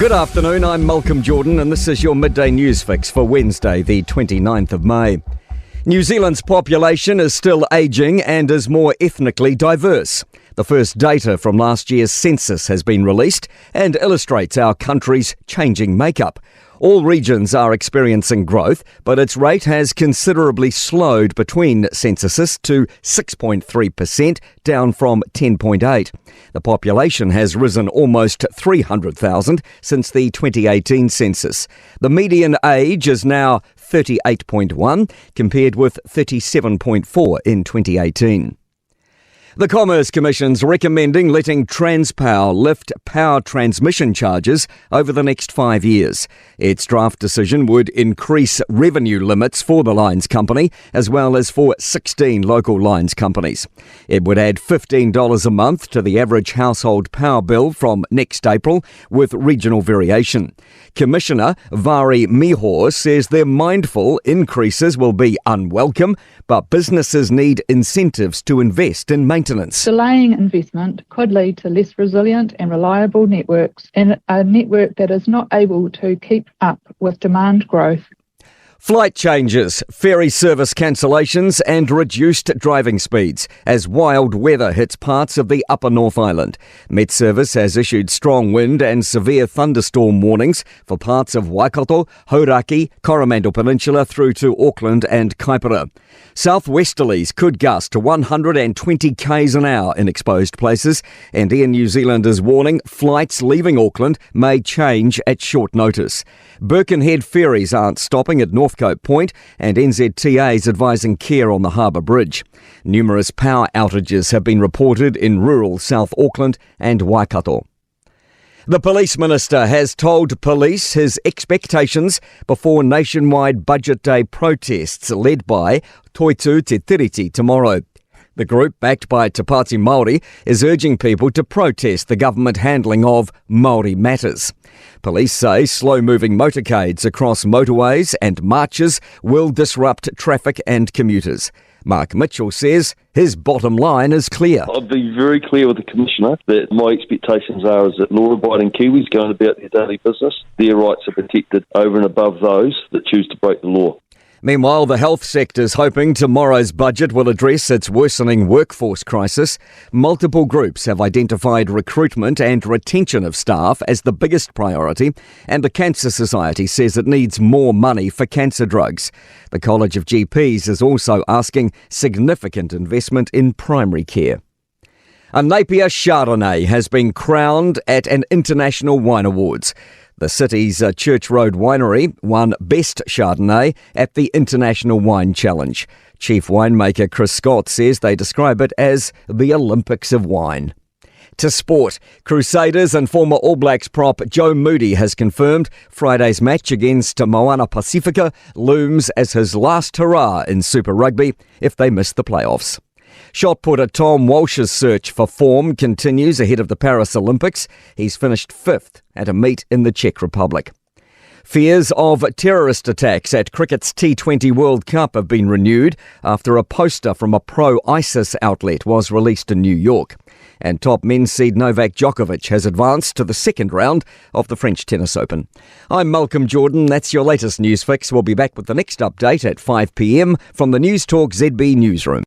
Good afternoon, I'm Malcolm Jordan and this is your midday news fix for Wednesday, the 29th of May. New Zealand's population is still ageing and is more ethnically diverse. The first data from last year's census has been released and illustrates our country's changing makeup. All regions are experiencing growth, but its rate has considerably slowed between censuses to 6.3%, down from 10.8%. The population has risen almost 300,000 since the 2018 census. The median age is now 38.1, compared with 37.4 in 2018. The Commerce Commission's recommending letting Transpower lift power transmission charges over the next 5 years. Its draft decision would increase revenue limits for the lines company, as well as for 16 local lines companies. It would add $15 a month to the average household power bill from next April, with regional variation. Commissioner Vari Mihor says they're mindful increases will be unwelcome, but businesses need incentives to invest in maintenance. Delaying investment could lead to less resilient and reliable networks and a network that is not able to keep up with demand growth. Flight changes, ferry service cancellations and reduced driving speeds as wild weather hits parts of the Upper North Island. Met Service has issued strong wind and severe thunderstorm warnings for parts of Waikato, Hauraki, Coromandel Peninsula through to Auckland and Kaipara. Southwesterlies could gust to 120 k's an hour in exposed places, and Air New Zealand is warning flights leaving Auckland may change at short notice. Birkenhead ferries aren't stopping at Northcote Point, and NZTA is advising care on the Harbour Bridge. Numerous power outages have been reported in rural South Auckland and Waikato. The Police Minister has told police his expectations before nationwide Budget Day protests led by Toitu Te Tiriti tomorrow. The group, backed by Te Pāti Māori, is urging people to protest the government handling of Māori matters. Police say slow-moving motorcades across motorways and marches will disrupt traffic and commuters. Mark Mitchell says his bottom line is clear. I've been very clear with the Commissioner that my expectations are is that law-abiding Kiwis going about their daily business, their rights are protected over and above those that choose to break the law. Meanwhile, the health sector's hoping tomorrow's budget will address its worsening workforce crisis. Multiple groups have identified recruitment and retention of staff as the biggest priority, and the Cancer Society says it needs more money for cancer drugs. The College of GPs is also asking significant investment in primary care. A Napier Chardonnay has been crowned at an International Wine Awards. The city's Church Road Winery won Best Chardonnay at the International Wine Challenge. Chief winemaker Chris Scott says they describe it as the Olympics of wine. To sport, Crusaders and former All Blacks prop Joe Moody has confirmed Friday's match against Moana Pacifica looms as his last hurrah in Super Rugby if they miss the playoffs. Shot putter Tom Walsh's search for form continues ahead of the Paris Olympics. He's finished fifth at a meet in the Czech Republic. Fears of terrorist attacks at cricket's T20 World Cup have been renewed after a poster from a pro-ISIS outlet was released in New York. And top men's seed Novak Djokovic has advanced to the second round of the French Tennis Open. I'm Malcolm Jordan. That's your latest news fix. We'll be back with the next update at 5 p.m. from the Newstalk ZB newsroom.